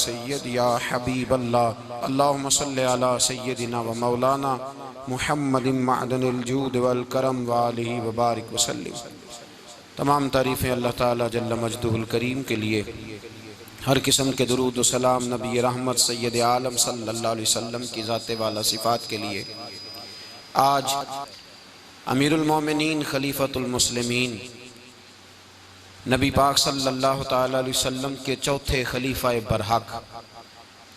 सय्यद या हबीब अल्लाह अल्लाहुम्मा सल्लि अला सय्यदिना व मौलाना मुहम्मदिन मअदनिल जूद वल करम व आलिहि व बारिक वसल्लिम। तमाम तारीफ़ें अल्लाह ताला जल्ल मजदुहुल करीम के लिए, हर किस्म के दुरूद व सलाम नबी रहमत सय्यद आलम सल्लल्लाहु अलैहि वसल्लम की ज़ात वाला सिफ़ात के लिए। आज अमीरुल मोमिनीन खलीफतुल मुस्लिमीन नबी पाक सल्लल्लाहु ताला अलैहि वसल्लम के चौथे खलीफा बरहक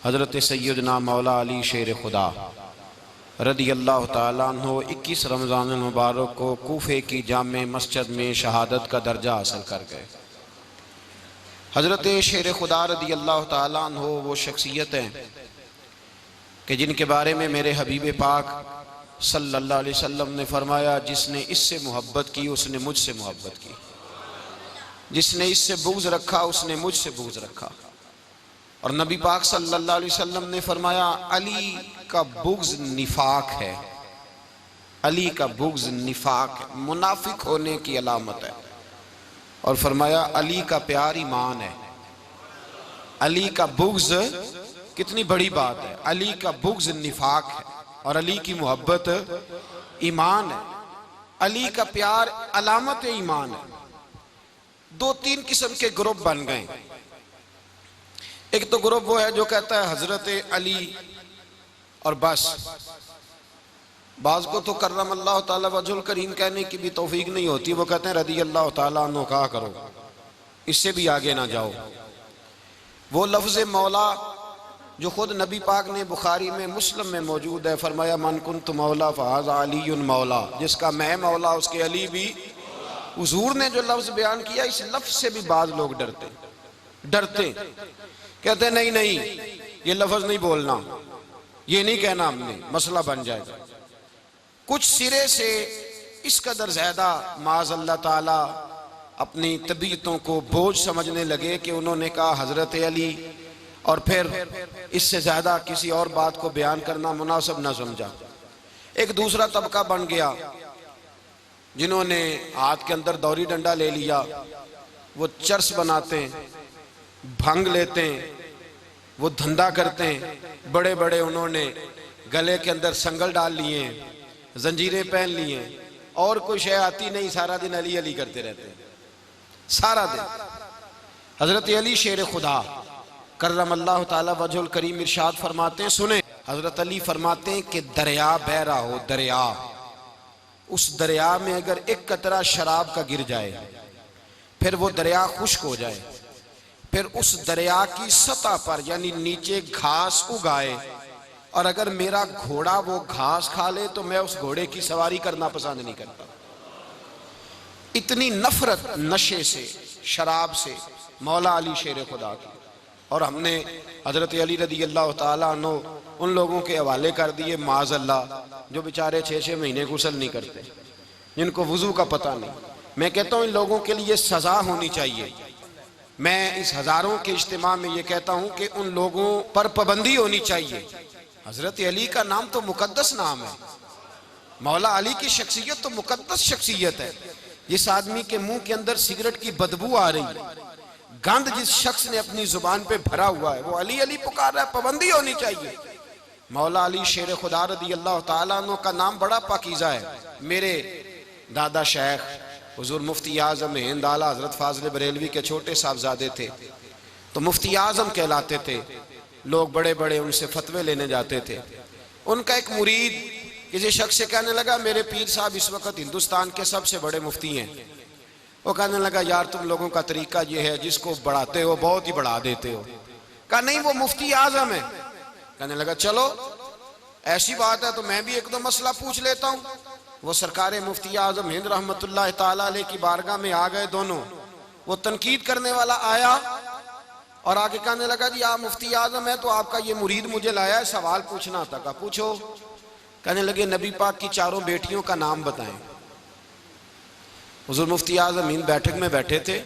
हज़रत सैयदना मौला अली शेर खुदा रदी अल्लाह ताला अन्हो 21 रमज़ान मुबारक को कूफे की जामे मस्जिद में शहादत का दर्जा हासिल कर गए। हज़रत शेर खुदा रदी अल्लाह ताला अन्हो वो शख्सियत हैं कि जिनके बारे में मेरे हबीब पाक सल्लल्लाहु अलैहि वसल्लम ने फरमाया, जिसने इससे मोहब्बत की उसने मुझसे मोहब्बत की, जिसने इससे बुग़्ज़ रखा उसने मुझसे बुग़्ज़ रखा। और नबी पाक सल्लल्लाहु अलैहि वसल्लम ने फरमाया, अली का बुग़्ज़ निफाक है, अली का बुग़्ज़ निफाक है, मुनाफिक होने की अलामत है। और फरमाया अली का प्यार ईमान है। अली का बुग़्ज़ कितनी बड़ी बात है, अली का बुग़्ज़ निफाक है और अली की मोहब्बत ईमान है। अली का प्यार अलामत ईमान है। 2-3 किस्म के ग्रुप बन गए। एक तो ग्रुप वो है जो कहता है हजरत अली और बस, बाज़ को तो कर्रम अल्लाह ताला वजहुल करीम कहने की भी तौफीक नहीं होती, वो कहते हैं रदी अल्लाह ताला अन्हु कहा करो, इससे भी आगे ना जाओ। वो लफ्ज़ मौला जो खुद नबी पाक ने बुखारी में मुस्लिम में मौजूद है, फरमाया मन कुन्तु मौला फ़हाज़ा अलीयुन मौला, जिसका मैं मौला उसके अली भी। हुजूर ने जो लफ्ज़ बयान किया, इस लफ्ज़ से भी बाज़ लोग डरते कहते नहीं नहीं ये लफ्ज़ नहीं बोलना, ये नहीं कहना, हमने मसला बन जाएगा। कुछ सिरे से इस कदर ज़्यादा माज़ अल्लाह ताला अपनी तबीयतों को बोझ समझने लगे कि उन्होंने कहा हज़रत अली, और फिर इससे ज़्यादा किसी और बात को बयान करना मुनासिब न समझा। एक दूसरा तबका बन गया जिन्होंने हाथ के अंदर दौरी डंडा ले लिया, वो चर्स बनाते हैं, भंग लेते हैं, वो धंधा करते हैं, बड़े बड़े उन्होंने गले के अंदर संगल डाल लिए हैं, जंजीरें पहन लिए हैं, और कोई शय आती नहीं, सारा दिन अली अली करते रहते हैं सारा दिन। हजरत अली शेर खुदा कर्रम अल्लाह ताला वजहुल करीम इरशाद फरमाते हैं, सुने, हजरत अली फरमाते हैं कि दरिया बह रहा हो, दरिया, उस दरिया में अगर एक कतरा शराब का गिर जाए, फिर वो दरिया खुश्क हो जाए, फिर उस दरिया की सतह पर यानी नीचे घास उगाए, और अगर मेरा घोड़ा वो घास खा ले तो मैं उस घोड़े की सवारी करना पसंद नहीं करता। इतनी नफरत नशे से, शराब से मौला अली शेर खुदा की। और हमने हजरत अली रदी अल्लाह ताला अन्हु उन लोगों के हवाले कर दिए माज़ अल्लाह जो बेचारे 6-6 महीने गुस्ल नहीं करते, जिनको वुज़ू का पता नहीं। मैं कहता हूँ इन लोगों के लिए सज़ा होनी चाहिए। मैं इस हज़ारों के इज्तिमा में ये कहता हूँ कि उन लोगों पर पाबंदी होनी चाहिए। हजरत अली का नाम तो मुकद्दस नाम है, मौला अली की शख्सियत तो मुकद्दस शख्सियत है। जिस आदमी के मुंह के अंदर सिगरेट की बदबू आ रही है, गंद जिस शख्स ने अपनी जुबान पे भरा हुआ है, वो अली अली पुकार रहा है, पाबंदी होनी चाहिए। मौला अली शेर खुदा रदी अल्लाह ताला अन्हु का नाम बड़ा पाकीज़ा है। मेरे दादा शेख हुजूर मुफ्ती आज़म हिंद आला हजरत फाज़िल बरेलवी के छोटे साहबजादे थे, तो मुफ्ती आज़म कहलाते थे। लोग बड़े बड़े उनसे फतवे लेने जाते थे। उनका एक मुरीद किसी शख्स से कहने लगा, मेरे पीर साहब इस वक्त हिंदुस्तान के सबसे बड़े मुफ्ती हैं। वो कहने लगा, यार तुम लोगों का तरीका ये है, जिसको बढ़ाते हो बहुत ही बढ़ा देते हो। कहा नहीं, वो मुफ्ती आज़म है। कहने लगा चलो ऐसी बात है तो मैं भी एक दो मसला पूछ लेता हूँ। वो सरकार मुफ्ती आज़म हिंद रहमतुल्लाह ताला अलैह की बारगाह में आ गए दोनों। वो तनकीद करने वाला आया और आगे कहने लगा, जी आप मुफ्ती आज़म है तो आपका ये मुरीद मुझे लाया है, सवाल पूछना था। कहा पूछो। कहने लगे, नबी पाक की 4 बेटियों का नाम बताएं। हुजूर मुफ्ती आज़म हिंद बैठक में बैठे थे,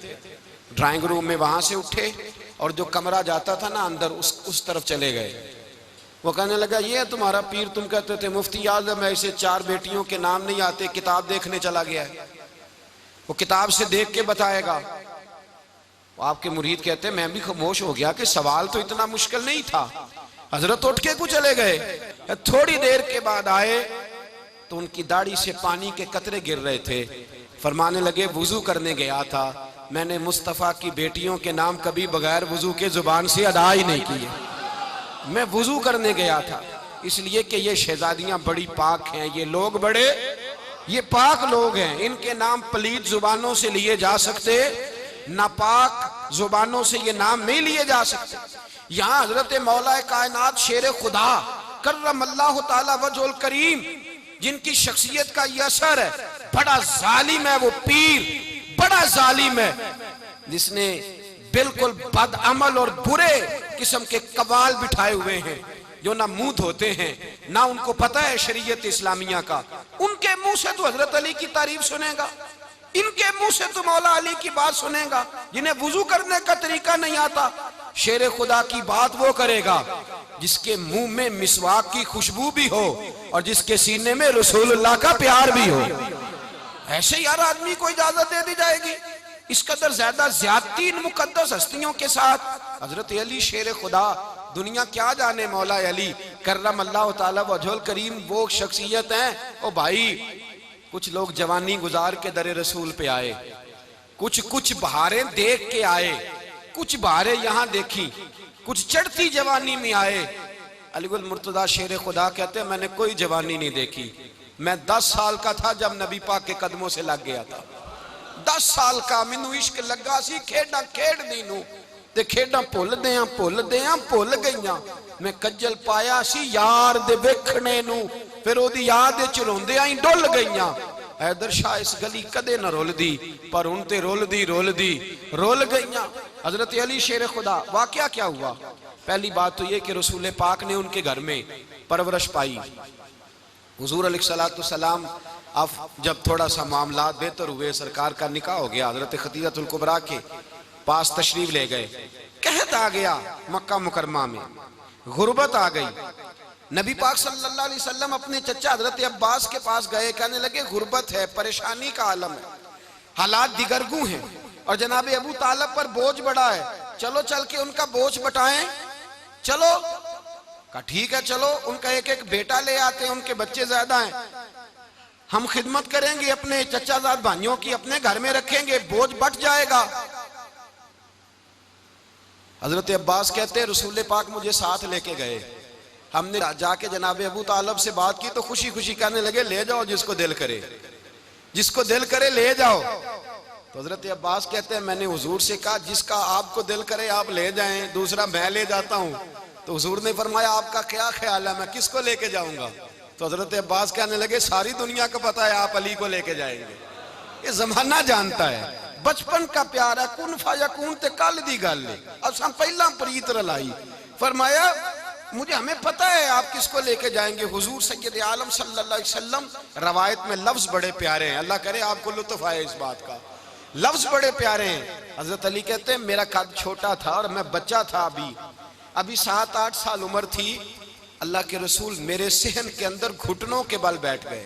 ड्राइंग रूम में, वहां से उठे और जो कमरा जाता था ना अंदर, उस तरफ चले गए। वो कहने लगा, ये है तुम्हारा पीर, तुम कहते थे मुफ्ती आज़म है, इसे 4 बेटियों के नाम नहीं आते, किताब देखने चला गया है, वो किताब से देख के बताएगा। आपके मुरीद कहते हैं मैं भी खामोश हो गया कि सवाल तो इतना मुश्किल नहीं था। हजरत उठ के कुछ चले गए। थोड़ी देर के बाद आए तो उनकी दाढ़ी से पानी के कतरे गिर रहे थे। फरमाने लगे वुजू करने गया था, मैंने मुस्तफ़ा की बेटियों के नाम कभी बगैर वुजू के जुबान से अदा ही नहीं किए। मैं वुजू करने गया था इसलिए कि ये शहजादियां बड़ी पाक हैं, ये लोग बड़े ये पाक लोग हैं, इनके नाम पलीत जुबानों से लिए जा सकते, नापाक जुबानों से ये नाम नहीं लिए जा सकते। यहाँ हजरत मौला कायनात शेर खुदा कर्रमल्लाहु ताला वजहुल करीम, जिनकी शख्सियत का ये असर है, बड़ा जालिम है वो पीर, बड़ा जालिम है जिसने बिल्कुल बदअमल और बुरे किस्म के कवाल बिठाए हुए हैं, जो ना मुंह धोते हैं ना उनको पता है शरीयत इस्लामिया का। उनके मुंह से तो हजरत अली की तारीफ सुनेगा, इनके मुंह से तो मौला अली की बात सुनेगा। जिन्हें वुजू करने का तरीका नहीं आता, शेर खुदा की बात वो करेगा जिसके मुंह में मिसवाक की खुशबू भी हो और जिसके सीने में रसूलुल्लाह का प्यार भी हो। ऐसे यार आदमी को इजाजत दे दी जाएगी? इस कदर ज्यादा ज्यादती इन मुकद्दस हस्तियों के साथ। हजरत अली शेर खुदा, दुनिया क्या जाने मौला अली कर्रमल्लाहु ताला वजहुल करीम वो शख्सियत हैं। ओ भाई, कुछ लोग जवानी गुजार के दरे रसूल पे आए, कुछ बहारें देख के आए, कुछ बहारें यहाँ देखी, कुछ चढ़ती जवानी में आए। अलीगुल मुर्तजा शेर खुदा कहते हैं मैंने कोई जवानी नहीं देखी। मैं 10 साल का था जब नबी पाक के कदमों से लग गया था। 10 साल का मैनू इश्क लगा सी, खेड़ा खेड़नी नू ते खेड़ा भुल गईयां। मैं कज्जल पाया सी यार दे वेखने नू, फिर ओदी याद विच रोंदियां ही डुल गईयां। हैदर शाह इस गली कदे ना रुलदी, पर हुण ते रुल गईयां। हजरत अली शेर खुदा, वाकया क्या हुआ? पहली बात तो ये कि रसूल पाक ने उनके घर में परवरिश पाई। हुजूर अलैहिस्सलाम अब जब थोड़ा सा मामला बेहतर हुए, सरकार का निकाह हो गया, हजरत खदीजतुल कुबरा के पास तशरीफ ले गए। कहत आ गया मक्का मुकरमा में, गुर्बत आ गई। नबी पाक सल्लल्लाहु अलैहि वसल्लम अपने चचा हजरत अब्बास के पास गए, कहने लगे गुर्बत है, परेशानी का आलम है, हालात दिगरगू हैं और जनाब अबू तालिब पर बोझ बड़ा है, चलो चल के उनका बोझ बटाएं। चलो का ठीक है, चलो उनका एक एक बेटा ले आते हैं, उनके बच्चे ज्यादा हैं, हम खिदमत करेंगे अपने चचाजाद भाइयों की, अपने घर में रखेंगे, बोझ बट जाएगा। हजरत अब्बास कहते हैं रसूल पाक मुझे साथ लेके गए। हमने जाके जनाब अबू तालिब से बात की तो खुशी खुशी कहने लगे ले जाओ जिसको दिल करे ले जाओ। तो हजरत अब्बास कहते हैं मैंने हुजूर से कहा जिसका आपको दिल करे आप ले जाएं, दूसरा मैं ले जाता हूं। तो हुजूर ने फरमाया आपका क्या ख्याल है, मैं किसको लेके जाऊंगा? तो हजरत अब्बास कहने लगे सारी दुनिया को पता है आप अली को लेके जाएंगे, ये जमाना जानता है, बचपन का प्यार है, कुन फायकून ते कल दी गल है, अब हम पहला प्रीत रलाई। फरमाया मुझे हमें पता है आप किसको लेके जाएंगे, हुजूर सैयद आलम सल्लल्लाहु अलैहि वसल्लम। रवायत में लफ्ज बड़े प्यारे हैं, अल्लाह करे आपको लुत्फ आए इस बात का, लफ्ज बड़े प्यारे हैं। हजरत अली कहते हैं मेरा कद छोटा था और मैं बच्चा था, अभी 7-8 साल उम्र थी। अल्लाह के रसूल मेरे सहन के अंदर घुटनों के बल बैठ गए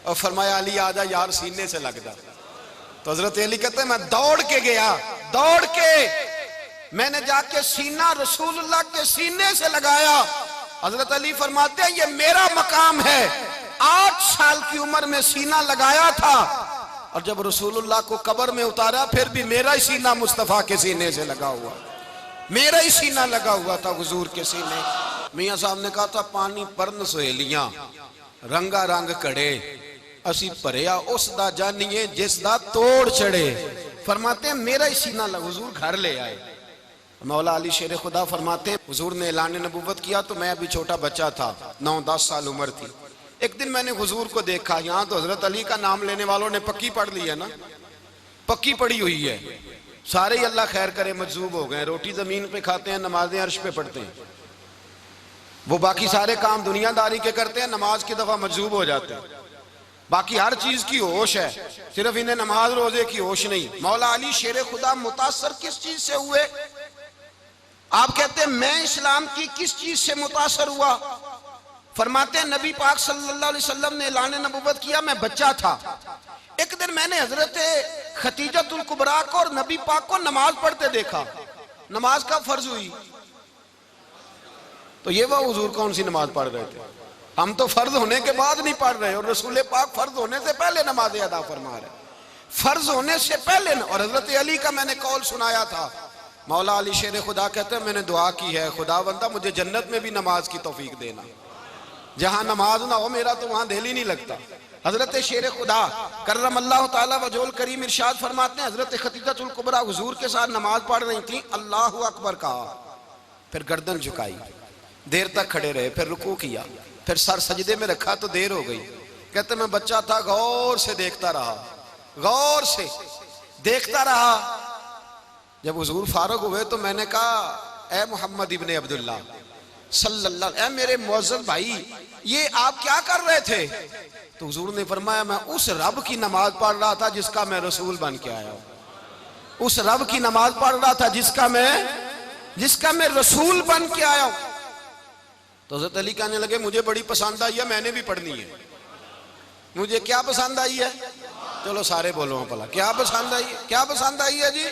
और फरमाया अली आजा यार सीने से लग जा। तो हजरत अली कहते हैं मैं दौड़ के गया, दौड़ के मैंने जाके सीना रसूलुल्लाह के सीने से लगाया। हजरत अली फरमाते हैं ये मेरा मकाम है, 8 साल की उम्र में सीना लगाया था और जब रसूलुल्लाह को कब्र में उतारा फिर भी मेरा ही सीना मुस्तफा के सीने से लगा हुआ, मेरा ही सीना लगा हुआ था हुजूर के सीने। मियां साहब ने कहा था पानी परन सहेलियां रंगा रंग कड़े, असी भरिया उस दा जानिए जिस दा तोड़ चढ़े। फरमाते हैं मेरा ही सीना लगा, हुजूर घर ले आए। मौला अली शेर खुदा फरमाते हुजूर ने ऐलान नबुव्वत किया तो मैं अभी छोटा बच्चा था, 9-10 साल उम्र थी। एक दिन मैंने हुजूर को देखा, यहाँ तो हजरत अली का नाम लेने वालों ने पक्की पढ़ ली है ना, पक्की पड़ी हुई है, सारे ही अल्लाह खैर करे मजजूब हो गए, रोटी जमीन पे खाते हैं, नमाजें अर्श पे पढ़ते हैं, वो बाकी सारे काम दुनियादारी के करते हैं, नमाज की दफा मजजूब हो जाते हैं, बाकी हर चीज की होश है, सिर्फ इन्हें नमाज रोजे की होश नहीं। मौला अली शेर खुदा मुतासर किस चीज से हुए? आप कहते हैं मैं इस्लाम की किस चीज से मुतासर हुआ? फरमाते हैं नबी पाक सल्लल्लाहु अलैहि वसल्लम ने ऐलान नबूवत किया, मैं बच्चा था। एक दिन मैंने हजरत खतीजतुल कुबरा को और नबी पाक को नमाज पढ़ते देखा। नमाज कब फर्ज हुई? तो ये वह हुजूर कौन सी नमाज पढ़ रहे थे? हम तो फर्ज होने के बाद नहीं पढ़ रहे, और रसूल पाक फर्ज होने से पहले नमाज अदा फरमा रहे, फर्ज होने से पहले। और हजरत अली का मैंने कौल सुनाया था, मौला अली शेर खुदा कहते हैं मैंने दुआ की है, खुदा बंदा मुझे जन्नत में भी नमाज की तौफीक देना, जहां नमाज ना हो मेरा तो वहां दिल ही नहीं लगता। हजरत शेर खुदा करम अल्लाह ताला वजोल करीम इरशाद फरमाते हैं, हजरत खतीजतुल कुबरा हुजूर के साथ नमाज पढ़ रही थी, अल्लाहु अकबर कहा, फिर गर्दन झुकाई, देर तक खड़े रहे, फिर रुकू किया, फिर सर सजदे में रखा तो देर हो गई। कहते मैं बच्चा था, गौर से देखता रहा, गौर से देखता रहा। जब हुजूर फारूक हुए तो मैंने कहा, ए मोहम्मद इब्ने अब्दुल्ला सल्लल्लाहु, ए मेरे मुअज्जज़ भाई, ये आप क्या कर रहे थे? तो हुजूर ने फरमाया, मैं उस रब की नमाज पढ़ रहा था जिसका मैं रसूल बन के आया हूं। उस रब की नमाज पढ़ रहा था जिसका मैं रसूल बन के आया हूं। तो हज़रत अली कहने लगे, मुझे बड़ी पसंद आई है, मैंने भी पढ़नी है। मुझे क्या पसंद आई है? चलो सारे बोलो भला, क्या पसंद आई है? क्या पसंद आई है जी?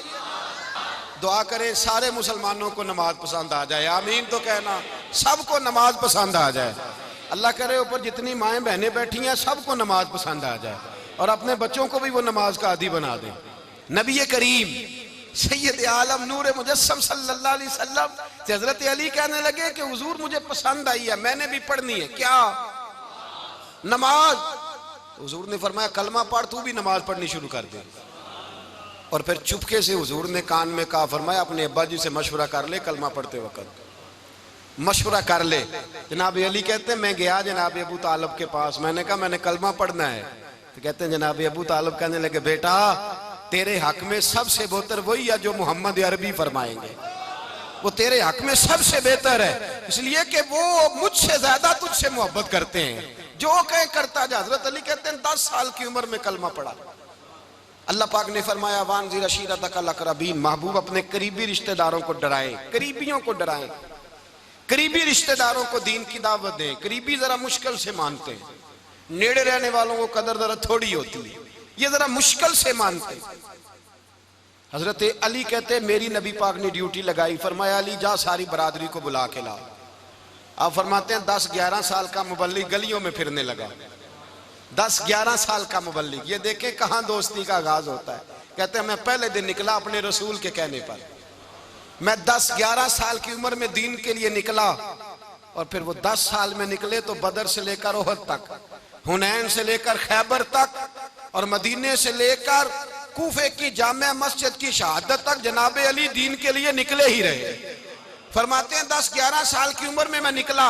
दुआ करें सारे मुसलमानों को नमाज पसंद आ जाए, आमीन तो कहना, सबको नमाज पसंद आ जाए। अल्लाह करे ऊपर जितनी माएँ बहनें बैठी हैं सबको नमाज पसंद आ जाए, और अपने बच्चों को भी वो नमाज का आदी बना दें। नबी करीम सैयद आलम नूर मुजस्सम सल्लल्लाहु अलैहि वसल्लम से हजरत अली कहने लगे कि हुजूर मुझे पसंद आई है, मैंने भी पढ़नी है। क्या? नमाज। हुजूर ने फरमाया, कलमा पढ़, तू भी नमाज पढ़नी शुरू कर दे। और फिर चुपके से हुजूर ने कान में कहा, फरमाया अपने अब्बा जी से मशवरा कर ले, कलमा पढ़ते वक्त मशवरा कर ले। जनाब अली कहते हैं मैं गया जनाब अबू तालिब के पास, मैंने कहा मैंने कलमा पढ़ना है। तो कहते हैं जनाब अबू तालिब कहने लगे, बेटा तेरे हक में सबसे बेहतर वही है जो मोहम्मद अरबी फरमाएंगे, वो तेरे हक में सबसे बेहतर है, इसलिए कि वो मुझसे ज्यादा तुझसे मोहब्बत करते हैं, जो कहे करता जा। हजरत अली कहते हैं 10 साल की उम्र में कलमा पढ़ा। अल्लाह पाक ने फरमाया, वानज़िर अशीरतकल अक़रबीन, महबूब अपने करीबी रिश्तेदारों को डराएं, करीबियों को डराएं, करीबी रिश्तेदारों को दीन की दावत दें। करीबी जरा मुश्किल से मानते हैं, नेड़े रहने वालों को कदर जरा थोड़ी होती है, ये जरा मुश्किल से मानते हैं। हजरत अली कहते हैं मेरी नबी पाक ने ड्यूटी लगाई, फरमाया अली जा सारी बरादरी को बुला के ला। आप फरमाते हैं 10-11 साल का मुबल्लिग गलियों में फिरने लगा, 10-11 साल का मुबल्लिग। ये देखें कहां दोस्ती का आगाज होता है। कहते हैं मैं पहले दिन निकला अपने रसूल के कहने पर, मैं 10-11 साल की उम्र में दीन के लिए निकला, और फिर वो 10 साल में निकले तो बदर से लेकर ओहद तक, हुनैन से लेकर खैबर तक, और मदीने से लेकर कूफे की जामिया मस्जिद की शहादत तक जनाब अली दीन के लिए निकले ही रहे। फरमाते हैं 10-11 साल की उम्र में मैं निकला,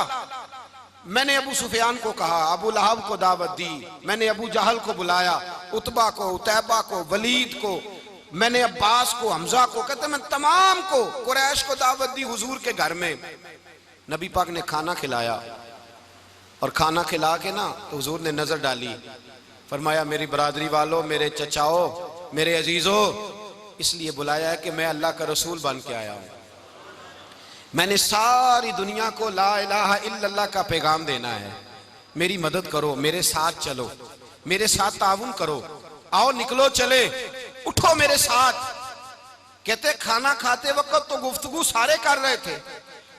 मैंने अबू सुफियान को कहा, अबू लहब को दावत दी, मैंने अबू जहल को बुलाया, उतबा को, उतैबा को, वलीद को, मैंने अब्बास को, हमजा को, कहते मैं तमाम को, कुरैश को दावत दी हुजूर के घर में। नबी पाक ने खाना खिलाया, और खाना खिला के ना तो हुजूर ने नजर डाली, फरमाया मेरी बरादरी वालों, मेरे चचाओ, मेरे अजीजों, इसलिए बुलाया है कि मैं अल्लाह का रसूल बन के आया हूं, मैंने सारी दुनिया को ला इलाहा इल्लल्लाह का पैगाम देना है, मेरी मदद करो, मेरे साथ चलो, मेरे साथ ताउन करो, आओ निकलो चले, उठो मेरे साथ। कहते खाना खाते वक्त तो गुफ्तगू सारे कर रहे थे,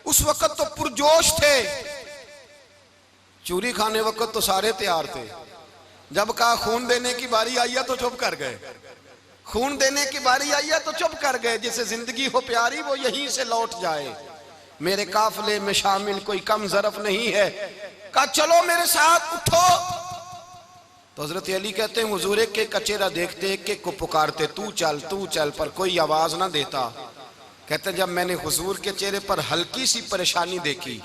उस वक्त तो पुरजोश थे, चूरी खाने वक्त तो सारे तैयार थे, जब कहा खून देने की बारी आई है तो चुप कर गए, खून देने की बारी आई है तो चुप कर गए, जिसे जिंदगी हो प्यारी वो यहीं से लौट जाए, मेरे काफिले में शामिल कोई कम ज़रफ नहीं है। कहा चलो मेरे साथ उठो। तो हजरत अली कहते हैं हुजूर एक के कचेरा देखते, एक एक को पुकारते, तू चल, पर कोई आवाज ना देता। कहते जब मैंने हुजूर के चेहरे पर हल्की सी परेशानी देखी,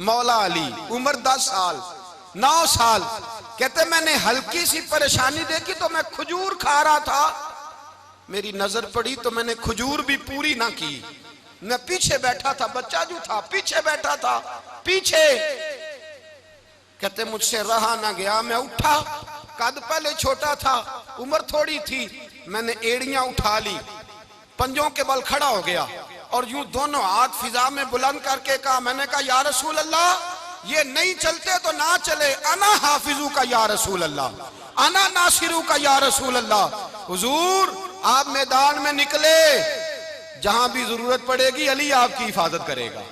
मौला अली उम्र 10 साल 9 साल, कहते मैंने हल्की सी परेशानी देखी तो मैं खजूर खा रहा था, मेरी नजर पड़ी तो मैंने खजूर भी पूरी ना की, मैं पीछे बैठा था, बच्चा जो था पीछे बैठा था, पीछे। कहते मुझसे रहा ना गया, मैं उठा, कद पहले छोटा था, उम्र थोड़ी थी, मैंने एड़ियां उठा ली, पंजों के बल खड़ा हो गया, और यूं दोनों हाथ फिजा में बुलंद करके कहा, मैंने कहा या रसूल अल्लाह ये नहीं चलते तो ना चले। अना हाफिजू का या रसूल अल्लाह, अना नासिरू का या रसूल अल्लाह। हुजूर आप मैदान में निकले, जहां भी जरूरत पड़ेगी अली आपकी हिफाजत करेगा।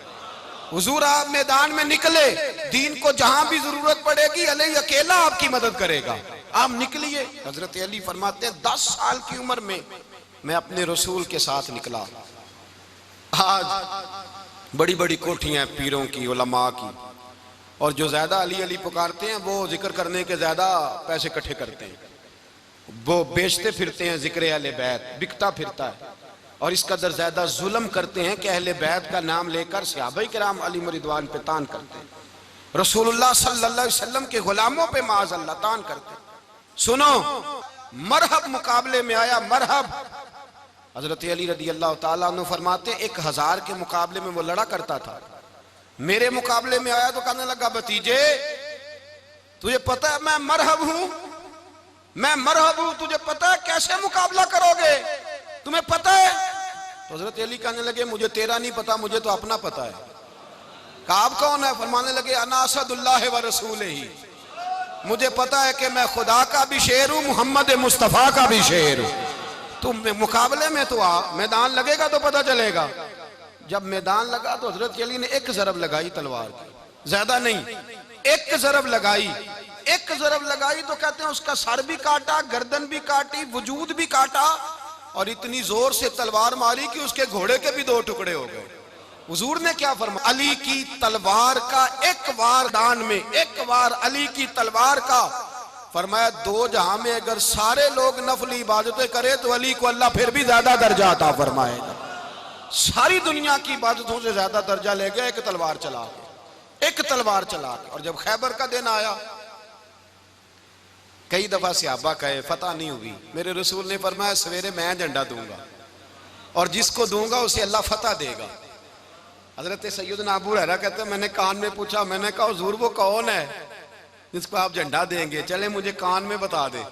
हुजूर आप मैदान में निकले, दीन को जहां भी जरूरत पड़ेगी अली अकेला आपकी मदद करेगा। आप निकलिए। हजरत अली फरमाते हैं 10 साल की उम्र में मैं अपने रसूल के साथ निकला। आज बड़ी बड़ी कोठियां पीरों की, उलमा की, और जो ज्यादा अली अली पुकारते हैं वो जिक्र करने के ज्यादा पैसे इकट्ठे करते हैं, वो बेचते फिरते हैं जिक्र अहले बैत, बिकता फिरता है। और इस कदर ज्यादा जुल्म करते हैं कि अहले बैत का नाम लेकर सहाबा किराम अली रिदवान पे तान करते हैं, रसूलुल्लाह सल्लल्लाहु अलैहि वसल्लम के गुलामों पे माज़अल्लाह तान करते हैं। सुनो, मरहब मुकाबले में आया, मरहब। हजरत अली रदी अल्लाह ताला अन्हु फरमाते 1000 के मुकाबले में वो लड़ा करता था, मेरे मुकाबले में आया तो कहने लगा भतीजे तुझे पता है मैं मरहब हूं, मैं मरहब हूं, तुझे पता है कैसे मुकाबला करोगे, तुम्हें पता है? तो हजरत अली कहने लगे मुझे तेरा नहीं पता, मुझे तो अपना पता है। काब कौन है? फरमाने लगे अना असदुल्लाह व रसूल ही, मुझे पता है कि मैं खुदा का भी शेर हूं, मोहम्मद मुस्तफा का भी शेर हूं। तुम मुकाबले में तो आ, मैदान लगेगा तो पता चलेगा। जब मैदान लगा तो हजरत अली ने एक जरब लगाई तलवार की, ज्यादा नहीं, एक जरब लगाई। एक जरब लगाई तो कहते हैं उसका सर भी काटा, गर्दन भी काटी, वजूद भी काटा, और इतनी जोर से तलवार मारी कि उसके घोड़े के भी 2 टुकड़े हो गए। हुजूर ने क्या फरमाया? अली की तलवार का एक वार दान में, एक वार अली की तलवार का, फरमाया 2 जहां में अगर सारे लोग नफली इबादतें करें तो अली को अल्लाह फिर भी ज्यादा दर्जा अता फरमाएगा। सारी दुनिया की इबादतों से ज्यादा दर्जा ले गया एक तलवार चला के, एक तलवार चला के। और जब खैबर का दिन आया, कई दफा सहाबा कहे फतह नहीं हुई, मेरे रसूल ने फरमाया सवेरे मैं झंडा दूंगा और जिसको दूंगा उसे अल्लाह फतह देगा। हजरत सैयदना अबू हुरैरा कहते हैं मैंने कान में पूछा, मैंने कहा हुजूर वो कौन है जिसको आप झंडा देंगे? चले मुझे कान में बता दे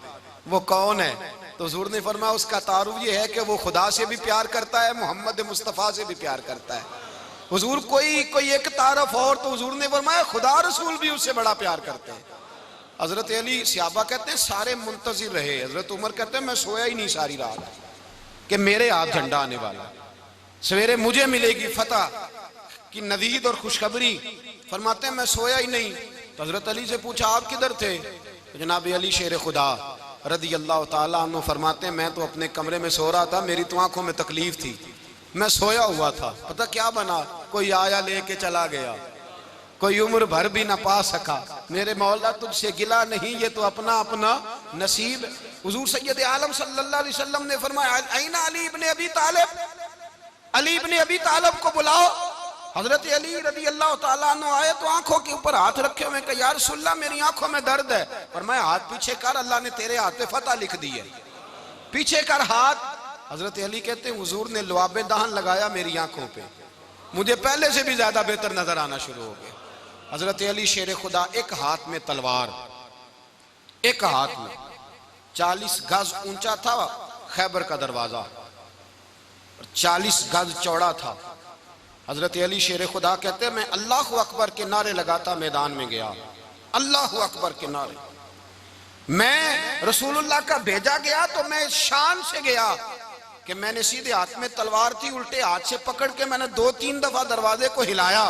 वो कौन है। तो हुजूर ने फरमाया उसका तारुफ ये है कि वो खुदा से भी प्यार करता है, मोहम्मद मुस्तफ़ा से भी प्यार करता है। हुजूर कोई एक तारफ और, तो हुजूर ने फरमाया खुदा रसूल भी उससे बड़ा प्यार करते हैं। हजरत अली सहाबा कहते हैं सारे मुंतजिर रहे। हजरत उमर कहते हैं मैं सोया ही नहीं सारी रात कि मेरे हाथ झंडा आने वाला, सवेरे मुझे मिलेगी फतह की नवीद और खुशखबरी। फरमाते हैं मैं सोया ही नहीं। तो हजरत अली से पूछा आप किधर थे? तो जनाब अली शेर खुदा रदी अल्लाह ताला अन्हु फरमाते हैं मैं तो अपने कमरे में सो रहा था, मेरी तो आंखों में तकलीफ थी, मैं सोया हुआ था, पता क्या बना, कोई आया लेके चला गया, कोई उम्र भर भी ना पा सका। मेरे मौला तुझसे गिला नहीं, ये तो अपना अपना नसीब। हुजूर सैयद आलम सल्लल्लाहु अलैहि वसल्लम ने फरमाया ऐना अली इब्ने अबी तालिब, अली इब्ने अबी तालिब को बुलाओ। हजरत अली रदी अल्लाह ताला अन्हु आए तो आंखों के ऊपर हाथ रखे हुए, कहा या रसूलल्लाह मेरी आंखों में दर्द है। फरमाया हाथ पीछे कर, अल्लाह ने तेरे हाथ पे फतह लिख दी है, पीछे कर हाथ। हजरत अली कहते हैं हुजूर ने लुआबे दहन लगाया मेरी आंखों पे, मुझे पहले से भी ज्यादा बेहतर नजर आना शुरू हो गया। हजरत अली शेर खुदा, एक हाथ में तलवार, एक हाथ में 40 गज ऊंचा था खैबर का दरवाजा, 40 गज चौड़ा था। हजरत अली शेर खुदा कहते हैं मैं अल्लाह अकबर के नारे लगाता मैदान में गया, अल्लाह अकबर के नारे। मैं रसूलुल्लाह का भेजा गया तो मैं शान से गया कि मैंने सीधे हाथ में तलवार थी, उल्टे हाथ से पकड़ के मैंने 2-3 दफा दरवाजे को हिलाया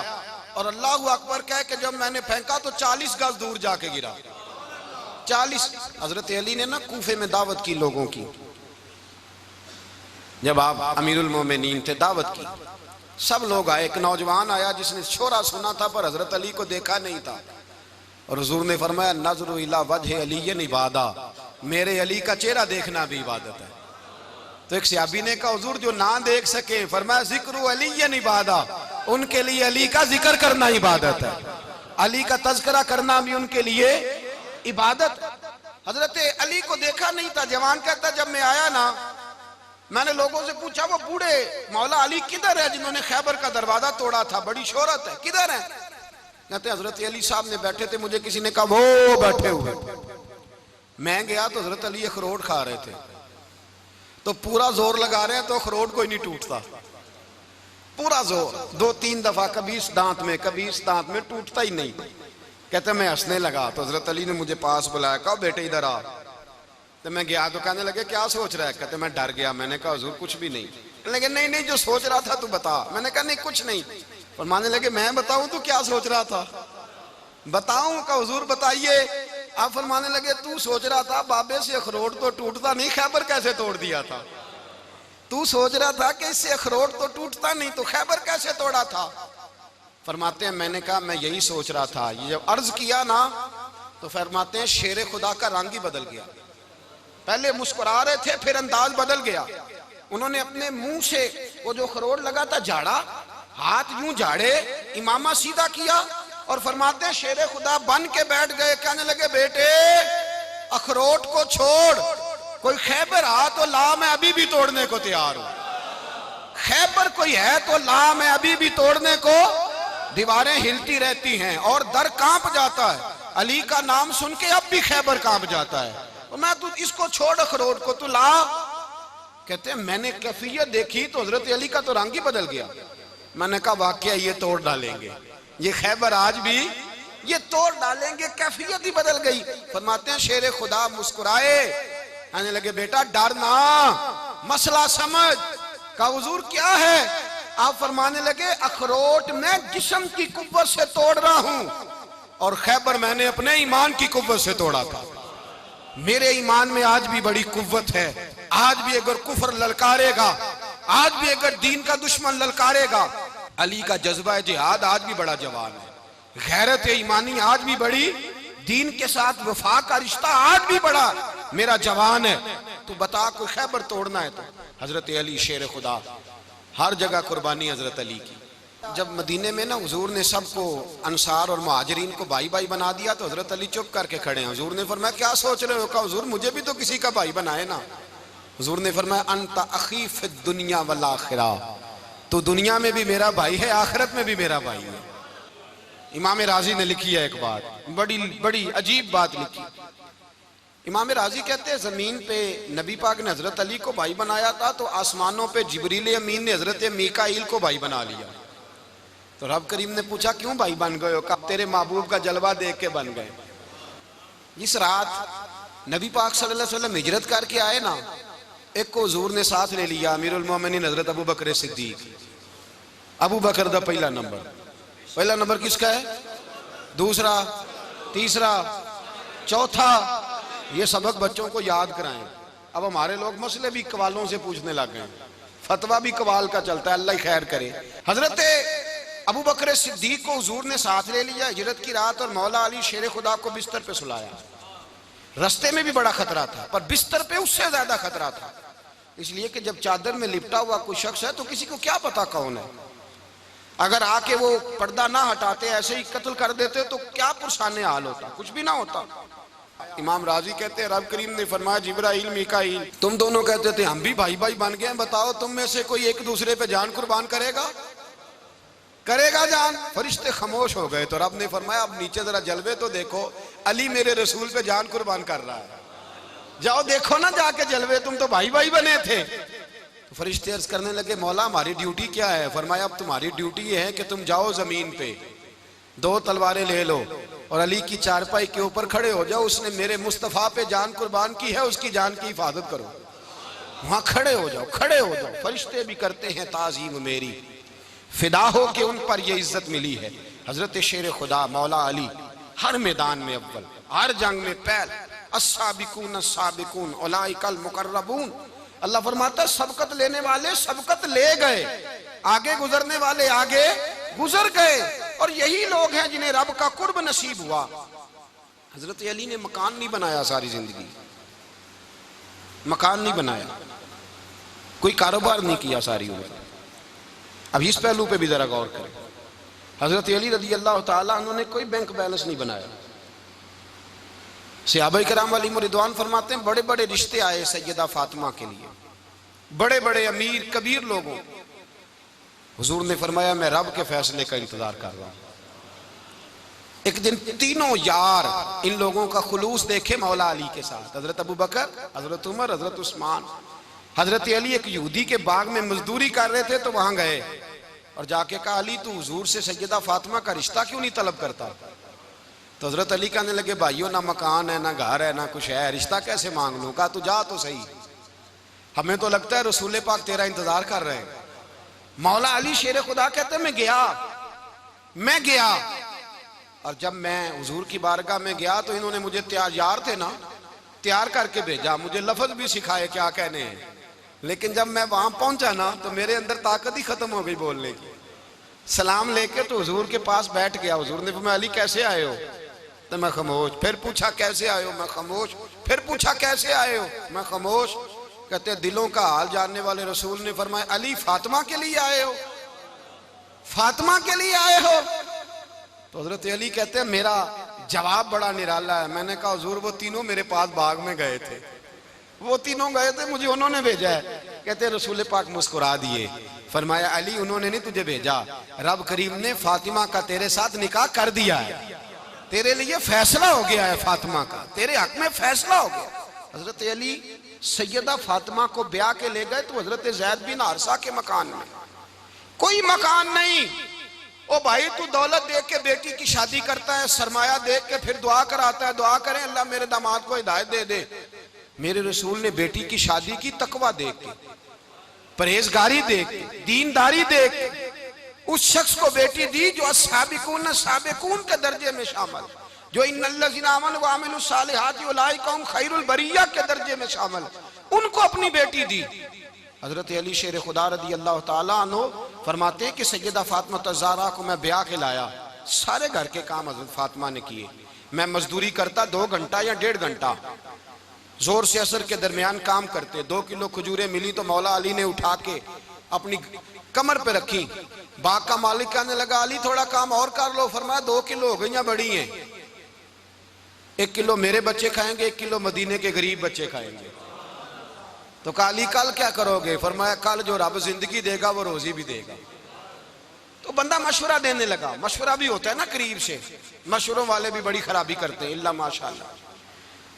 और अल्लाह अकबर कह के जब मैंने फेंका तो 40 गज दूर जाके गिरा। 40। हजरत अली ने ना कूफे में दावत की लोगों की, जब आप अमीरुल मोमिनीन थे, दावत की, सब लोग आए। एक नौजवान आया जिसने शोरा सुना था पर हजरत अली को देखा नहीं था, और हुजूर ने फरमाया नज़्रु इला वजह अली इबादा, मेरे अली का चेहरा देखना भी इबादत है। तो एक सहाबी ने कहा हुजूर जो ना देख सके, फरमाया जिक्र अली इबादा, उनके लिए अली का जिक्र करना इबादत है, अली का तज़किरा करना भी उनके लिए इबादत। हजरत अली को देखा नहीं था। जवान कहता जब मैं आया ना, मैंने लोगों से पूछा वो बूढ़े मौला अली किधर है जिन्होंने खैबर का दरवाजा तोड़ा था, बड़ी शोहरत है, किधर है? कहते हजरत अली साहब ने बैठे थे, मुझे किसी ने कहा वो बैठे हुए। मैं गया तो हजरत अली अखरोट खा रहे थे, तो पूरा जोर लगा रहे हैं तो अखरोट कोई नहीं टूटता, पूरा जोर 2-3 दफा, कभी इस दांत में कभी इस दांत में, टूटता ही नहीं। कहते मैं हंसने लगा तो हजरत अली ने मुझे पास बुलाया, कहा बेटे इधर आ। तो मैं गया तो कहने लगे क्या सोच रहा है? कहते मैं डर गया। मैंने कहा हुजूर कुछ भी नहीं। लेकिन नहीं नहीं जो सोच रहा था तू बता। मैंने कहा नहीं कुछ नहीं। फरमाने लगे मैं बताऊं तू क्या सोच रहा था? बताऊं? का हुजूर बताइए। आप फरमाने लगे तू सोच रहा था बाबे से अखरोट तो टूटता नहीं, खैबर कैसे तोड़ दिया था? तू सोच रहा था कि इससे अखरोट तो टूटता नहीं तो खैबर कैसे तोड़ा था? फरमाते हैं मैंने कहा मैं यही सोच रहा था। ये जब अर्ज किया ना तो फरमाते हैं शेर खुदा का रंग ही बदल गया। पहले मुस्कुरा रहे थे फिर अंदाज बदल गया। उन्होंने अपने मुंह से वो जो अखरोट लगा था झाड़ा, हाथ यूं झाड़े, इमामा सीधा किया और फरमाते हैं शेर खुदा बन के बैठ गए। कहने लगे बेटे अखरोट को छोड़, कोई खैबर आ तो ला, मैं अभी भी तोड़ने को तैयार हूं। खैबर कोई है तो ला, मैं अभी भी तोड़ने को। दीवारें हिलती रहती हैं और दर कांप जाता है। अली का नाम सुन के अब भी खैबर कांप जाता है। तो मैं तू इसको छोड़ अखरोट को, तू ला। कहते हैं मैंने कैफियत देखी तो हजरत अली का तो रंग ही बदल गया। मैंने कहा वाकया ये तोड़ डालेंगे, ये खैबर आज भी ये तोड़ डालेंगे, कैफियत ही बदल गई। फरमाते हैं शेर खुदा मुस्कुराए, कहने लगे बेटा डर ना, मसला समझ। का हुजूर क्या है? आप फरमाने लगे अखरोट मैं जिस्म की कुव्वत से तोड़ रहा हूं और खैबर मैंने अपने ईमान की कुव्वत से तोड़ा था। मेरे ईमान में आज भी बड़ी कुव्वत है। आज भी अगर कुफर ललकारेगा, आज भी अगर दीन का दुश्मन ललकारेगा, अली का जज्बा जिहाद आज भी बड़ा जवान है। गैरत ईमानी आज भी बड़ी, दीन के साथ वफा का रिश्ता आज भी बड़ा मेरा जवान है। तू बता कोई खैबर तोड़ना है तो। हजरत अली शेर खुदा, हर जगह कुर्बानी हजरत अली की। जब मदीने में ना हुजूर ने सबको अंसार और मुहाजिरीन को भाई भाई बना दिया तो हजरत अली चुप करके खड़े हैं। हुजूर ने फरमाया क्या सोच रहे हो? कहा हुजूर मुझे भी तो किसी का भाई बनाए ना। हुजूर ने फरमाया अंता अखी फिद दुनिया वल आखिरा, तो दुनिया में भी मेरा भाई है, आखिरत में भी मेरा भाई है। इमाम राजी ने लिखी है एक बात, बड़ी बड़ी अजीब बात लिखी। इमाम राजी कहते हैं जमीन पे नबी पाक ने हजरत अली को भाई बनाया था तो आसमानों पे जिब्रील अमीन ने हजरत मीकाईल को भाई बना लिया। तो रब करीम ने पूछा क्यों भाई बन गए हो? कब तेरे महबूब का जलवा देख के बन गए। इस रात नबी पाक सल्लल्लाहु अलैहि वसल्लम हिजरत करके आए ना, एक को हुजूर ने साथ ले लिया, अमीरुल मोमिनीन हजरत अबू बकर सिद्दीक। अबू बकर दा पहला नंबर किसका है? दूसरा, तीसरा, चौथा। ये सबक बच्चों को याद कराएं। अब हमारे लोग मसले भी कवालों से पूछने लग गए, फतवा भी कवाल का चलता है, अल्लाह ही खैर करे। हजरत अबू बकर सिद्दीक को हुजूर ने साथ ले लिया हिजरत की रात और मौला अली शेर खुदा को बिस्तर पे सुलाया। रास्ते में भी बड़ा खतरा था पर बिस्तर पे उससे ज्यादा खतरा था, इसलिए कि जब चादर में लिपटा हुआ कोई शख्स है तो किसी को क्या पता कौन है। अगर आके वो पर्दा ना हटाते ऐसे ही कत्ल कर देते तो क्या पुरसाने हाल होता, कुछ भी ना होता। इमाम राजी कहते हैं रब करीम ने फरमाया जिब्राइल मीकाईल तुम दोनों कहते थे हम भी भाई भाई बन गए, बताओ तुम में से कोई एक दूसरे पे जान कुर्बान करेगा जान? फरिश्ते खामोश हो गए। तो रब ने फरमाया अब नीचे जरा जलवे तो देखो, अली मेरे रसूल पे जान कुर्बान कर रहा है, जाओ देखो ना जाके जलवे, तुम तो भाई भाई बने थे। तो फरिश्ते अर्ज करने लगे मौला हमारी ड्यूटी क्या है? फरमाया अब तुम्हारी ड्यूटी ये है कि तुम जाओ जमीन पे 2 तलवारें ले लो और अली की चारपाई के ऊपर खड़े हो जाओ, उसने मेरे मुस्तफा पे जान कुर्बान की है, उसकी जान की हिफाजत करो। वहां खड़े हो जाओ। फरिश्ते भी करते हैं ताजीम मेरी, फिदा हो के उन पर ये इज्जत मिली है। हजरत शेर खुदा मौला अली हर मैदान में अव्वल, हर जंग में पहल। अस्साबिकून अस्साबिकून उलाइकल मुकर्रबून। अल्लाह फरमाता सबकत लेने वाले सबकत ले गए, आगे गुजरने वाले आगे गुजर गए, और यही लोग हैं जिन्हें रब का कुर्ब नसीब हुआ। हजरत अली ने मकान नहीं बनाया, सारी जिंदगी मकान नहीं बनाया, कोई कारोबार नहीं किया सारी उम्र। अब इस पहलू पे भी जरा गौर करें। हजरत अली रज़ी अल्लाह ताला उन्होंने कोई बैंक बैलेंस नहीं बनाया। सहाबा किराम वाली रिदवान फरमाते हैं बड़े बड़े रिश्ते आए सैयदा फातिमा के लिए, बड़े बड़े अमीर कबीर लोगों। हुजूर ने फरमाया मैं रब के फैसले का इंतजार कर रहा हूं। एक दिन तीनों यार इन लोगों का खुलूस देखे मौला अली के साथ, हजरत अबू बकर, हजरत उमर, हजरत उस्मान। हजरत अली एक यहूदी के बाग में मजदूरी कर रहे थे तो वहां गए और जाके कहा अली तू हुजूर से सैयदा फातिमा का रिश्ता क्यों नहीं तलब करता? तो हजरत अली कहने लगे भाइयों ना मकान है ना घर है ना कुछ है, रिश्ता कैसे मांग लूं? कहा तू जा तो सही, हमें तो लगता है रसूल पाक तेरा इंतजार कर रहे हैं। मौला अली शेर खुदा कहते मैं गया और जब मैं हुजूर की बारगाह में गया तो इन्होंने मुझे तैयार थे ना, तैयार करके भेजा, मुझे लफ्ज भी सिखाए क्या कहने हैं। लेकिन जब मैं वहां पहुंचा ना तो मेरे अंदर ताकत ही खत्म हो गई बोलने की। सलाम लेके तो हुजूर के पास बैठ गया। हुजूर ने फरमाया अली कैसे आए हो? तो मैं खामोश। फिर पूछा कैसे आए हो? मैं खामोश। फिर पूछा कैसे आए हो? मैं खामोश। कहते दिलों का हाल जानने वाले रसूल ने फरमाया अली फातिमा के लिए आए हो? फातिमा के लिए आए हो? तो हजरत अली कहते हैं मेरा जवाब बड़ा निराला है। मैंने कहा हुजूर वो तीनों मेरे पास बाग में गए थे, वो तीनों गए थे, मुझे उन्होंने भेजा है। कहते रसूल पाक मुस्कुरा दिए, फरमाया अली उन्होंने नहीं तुझे भेजा, रब करीम ने फातिमा का तेरे साथ निकाह कर दिया है, तेरे लिए फैसला हो गया है, फातिमा का तेरे हक में फैसला हो गया। हजरत अली सैयदा फातिमा को ब्याह के ले गए तो हजरत ज़ैद बिन हारिसा के मकान में, कोई मकान नहीं। ओ भाई तू दौलत देख के बेटी की शादी करता है, सरमाया देख के फिर दुआ कराता है, दुआ करें अल्लाह मेरे दामाद को हिदायत दे दे। मेरे रसूल ने बेटी की शादी की तकवा देख के, परहेजगारी देख के, दीनदारी देख के उस शख्स को बेटी दी जो अस्साबिकून साबिकून के दर्जे में शामिल, जो इन्नल्लज़ीना आमनू व अमिलुस सालिहाति उलाइका हुम खैरुल बरिया के दर्जे में शामिल, उनको अपनी बेटी दी। हजरत अली शेर खुदा रदी अल्लाह ताला अन्हु फरमाते हैं कि सैयदा फातिमा ज़हरा को मैं ब्याह के लाया, सारे घर के काम हजरत फातिमा ने किए। मैं मजदूरी करता 2 घंटा या 1.5 घंटा, जोर से असर के दरमियान काम करते। 2 किलो खजूरें मिली तो मौला अली ने उठा के अपनी कमर पे रखी। बाग का मालिक कहने लगा अली थोड़ा काम और कर लो। फरमाया 2 किलो हो गई या बड़ी हैं, 1 किलो मेरे बच्चे खाएंगे, 1 किलो मदीने के गरीब बच्चे खाएंगे। तो कहा अली कल क्या करोगे? फरमाया कल जो रब जिंदगी देगा वो रोजी भी देगा। तो बंदा मशवरा देने लगा। मशवरा भी होता है ना करीब से, मशवरों वाले भी बड़ी खराबी करते हैं इल्ला माशाअल्लाह।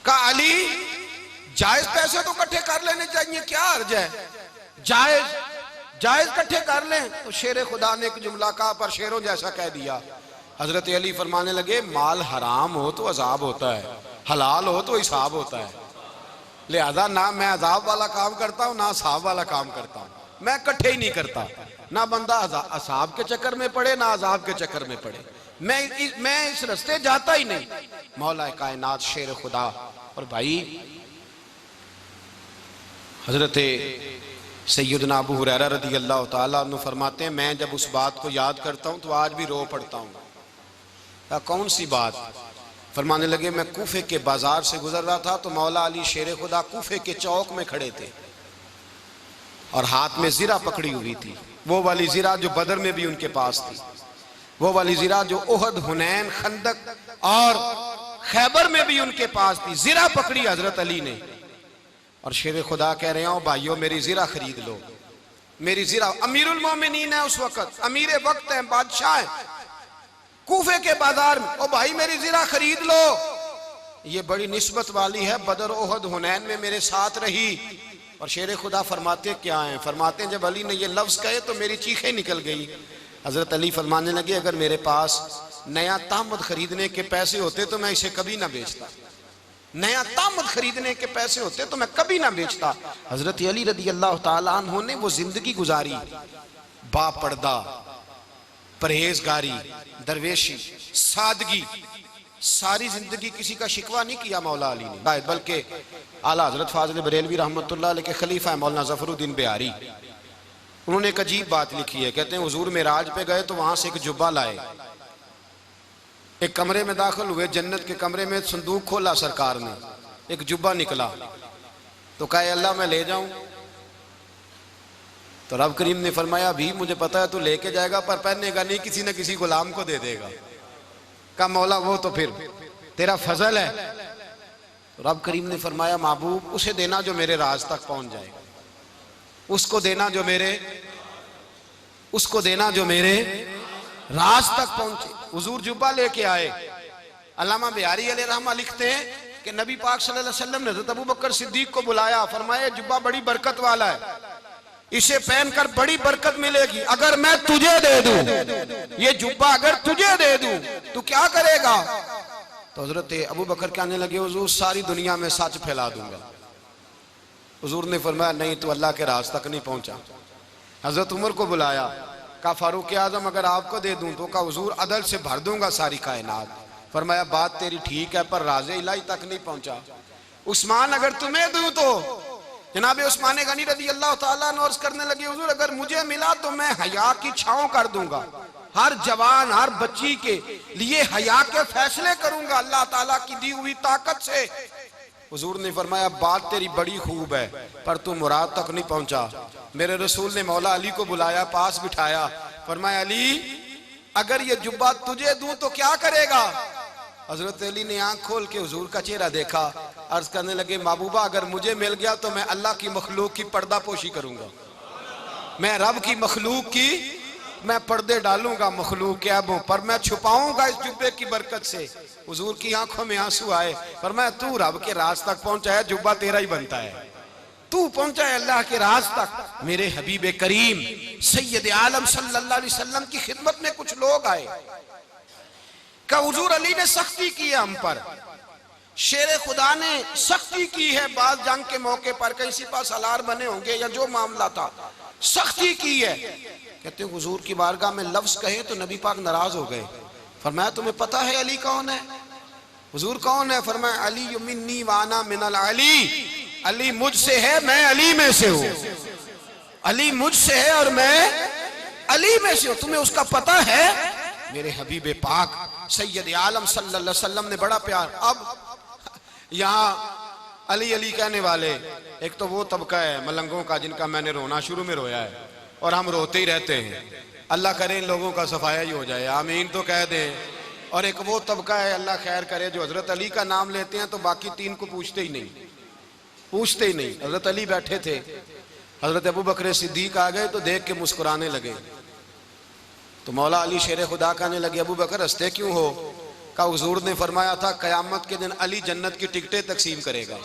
कहा अली जायज पैसे तो इकट्ठे कर लेने चाहिए, क्या अर्ज है, जायज इकट्ठे कर लें। तो शेर खुदा ने एक जुमला कहा पर शेरों जैसा कह दिया। हजरत अली फरमाने लगे माल हराम हो तो अजाब होता है, हलाल हो तो हिसाब होता है, लिहाजा ना मैं अजाब वाला काम करता हूँ ना हिसाब वाला काम करता हूँ, मैं इकट्ठे ही नहीं करता। ना बंदा असाब के चक्कर में पड़े ना अजाब के चक्कर में पड़े, मैं इस रास्ते जाता ही नहीं। मौला कायनात शेर खुदा। और भाई हजरत सैयदना अबू हुरैरा रदी अल्लाह ताला अन्हु फरमाते हैं मैं जब उस बात को याद करता हूँ तो आज भी रो पड़ता हूँ। कौन सी बात? फरमाने लगे मैं कूफे के बाजार से गुजर रहा था तो मौला अली शेर खुदा कूफे के चौक में खड़े थे और हाथ में जीरा पकड़ी हुई थी, वो वाली जीरा जो बदर में भी उनके पास थी, वो वाली जीरा जो ओहद, हुनैन, खंदक और खैबर में भी उनके पास थी। जीरा पकड़ी हजरत अली ने और शेर खुदा कह रहे हो भाइयों मेरी जीरा खरीद लो, मेरी जीरा। अमीरुल मोमिनीन है उस वक्त, अमीर वक्त है, बादशाह है, कूफे के बाजार में। ओ भाई मेरी जीरा खरीद लो, ये बड़ी निस्बत वाली है, बदर, ओहद, हुनैन में मेरे साथ रही। और शेर खुदा फरमाते क्या हैं? फरमाते हैं जब अली ने ये लफ्ज कहे तो मेरी चीखें निकल गई। हजरत अली फरमाने लगे अगर मेरे पास नया तामद खरीदने के पैसे होते तो मैं इसे कभी ना बेचता, नया तामद खरीदने के पैसे होते तो मैं कभी ना बेचता। हजरत अली रदी अल्लाह ताला अन्हु ने वो जिंदगी गुजारी, बापर्दा, परहेजगारी, दरवेशी, सादगी, सारी जिंदगी किसी का शिकवा नहीं किया मौला अली ने, बल्कि आला हजरत फाजिल बरेलवी रहमतुल्लाह अलैह के खलीफा है मौलाना ज़फरुद्दीन बिहारी, उन्होंने एक अजीब बात लिखी है। कहते हैं हुजूर मेराज पे गए तो वहां से एक जुब्बा लाए, एक कमरे में दाखिल हुए, जन्नत के कमरे में संदूक खोला सरकार ने, एक जुब्बा निकला तो कहे अल्लाह मैं ले जाऊं? तो रब करीम ने फरमाया भी मुझे पता है तू लेके जाएगा पर पहनेगा नहीं, किसी न किसी गुलाम को दे देगा। कहा मौला वो तो फिर तेरा फजल है। तो रब करीम ने फरमाया महबूब उसे देना जो मेरे राज तक पहुंच जाएगा, उसको देना जो मेरे, उसको देना जो मेरे राज तक पहुंचे। हुजूर जुब्बा लेके आए। अल्लामा बिहारी अलैहि रहमा लिखते हैं कि नबी पाक सल्लल्लाहु अलैहि वसल्लम ने हज़रत अबू बकर सिद्दीक को बुलाया, फरमाया जुब्बा बड़ी बरकत वाला है, इसे पहनकर बड़ी बरकत मिलेगी, अगर मैं तुझे दे दूं, ये जुब्बा अगर तुझे दे दूं तो क्या करेगा? तो हजरत अबू बकर कहने लगे हुजूर सारी दुनिया में सच फैला दूंगा। हुजूर ने फरमाया नहीं, तो अल्लाह के राज तक नहीं पहुंचा। हजरत उमर को बुलाया, कहा फारूक आजम अगर आपको दे दूं तो, कहा हुजूर अदल से भर दूंगा सारी कायनात। फरमाया बात तेरी ठीक है पर राज़े इलाही तक नहीं पहुंचा। उस्मान अगर तुम्हें दूं तो, जनाब उस्मान गनी रज़ी अल्लाह ताला अन्हु अर्ज़ करने लगे हुजूर अगर मुझे मिला तो मैं हया की छांव कर दूंगा, हर जवान हर बच्ची के लिए हया के फैसले करूंगा अल्लाह ताला की दी हुई ताकत से। हुजूर ने फरमाया बात तेरी बड़ी खूब है पर तू मुराद तक नहीं पहुंचा। मेरे रसूल ने मौला अली को बुलाया, पास बिठाया, फरमाया अली अगर ये जुब्बा तुझे दूं तो क्या करेगा। हजरत अली ने आंख खोल के हुजूर का चेहरा देखा, अर्ज करने लगे महबूबा अगर मुझे मिल गया तो मैं अल्लाह की मखलूक की पर्दा पोशी करूंगा, मैं रब की मखलूक की मैं पर्दे डालूंगा मखलूक के ऐबों पर, मैं छुपाऊंगा इस जुब्बे की बरकत से। हुजूर की आंखों में आंसू आए, पर मैं तू रब के राज तक पहुंचा है, जुब्बा तेरा ही बनता है, तू पहुंचा है अल्लाह के राज तक। मेरे हबीब करीम सैयद आलम सल्लल्लाहु अलैहि वसल्लम की खिदमत में कुछ लोग आए, का हुजूर अली ने सख्ती की है हम पर, शेर खुदा ने सख्ती की है, बात जंग के मौके पर कहीं सिपा सालार बने होंगे या जो मामला था सख्ती की है। कहते हुजूर की बारगाह में लफ्ज कहे तो नबी पाक नाराज हो गए। फरमाया तुम्हें पता है अली कौन है। हुजूर कौन है। फरमाया अली मिन्नी वाना मिनल अली, अली मुझसे है मैं अली में से हूं, अली मुझसे है और मैं अली में से हूं, तुम्हें उसका पता है। मेरे हबीब पाक सैयद आलम सल्लल्लाहु अलैहि वसल्लम ने बड़ा प्यार। अब यहाँ अली अली कहने वाले एक तो वो तबका है मलंगों का जिनका मैंने रोना शुरू में रोया है और हम रोते ही रहते हैं, अल्लाह करे इन लोगों का सफाया ही हो जाए, आमीन तो कह दे। और एक वो तबका है अल्लाह खैर करे जो हजरत अली का नाम लेते हैं तो बाकी तीन को पूछते ही नहीं, पूछते ही नहीं। हजरत अली बैठे थे, हजरत अबू बकर सिद्दीक आ गए तो देख के मुस्कुराने लगे। तो मौला अली शेर खुदा कहने लगे अबू बकर हंसते क्यों हो। का हुजूर ने फरमाया था कयामत के दिन अली जन्नत की टिकटें तकसीम करेगा।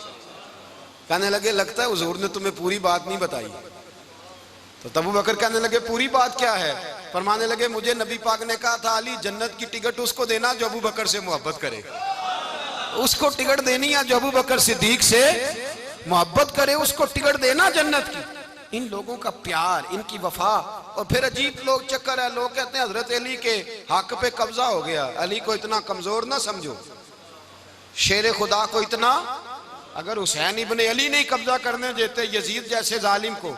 कहने लगे लगता है हुजूर ने तुम्हें पूरी बात नहीं बताई। तो अबू बकर कहने लगे पूरी बात क्या है। फरमाने लगे मुझे नबी पाक ने कहा था अली जन्नत की टिकट उसको देना जो अबू बकर से मोहब्बत करे, उसको टिकट देनी है जो अबू बकर सिद्दीक से मोहब्बत करे, उसको टिकट देना जन्नत की। इन लोगों का प्यार, इनकी वफा। और फिर अजीब लोग चक्कर है, लोग कहते हैं हजरत अली के हक पे कब्जा हो गया। अली को इतना कमजोर ना समझो, शेर खुदा को इतना, अगर हुसैन इब्ने अली नहीं कब्जा करने देते यजीद जैसे जालिम को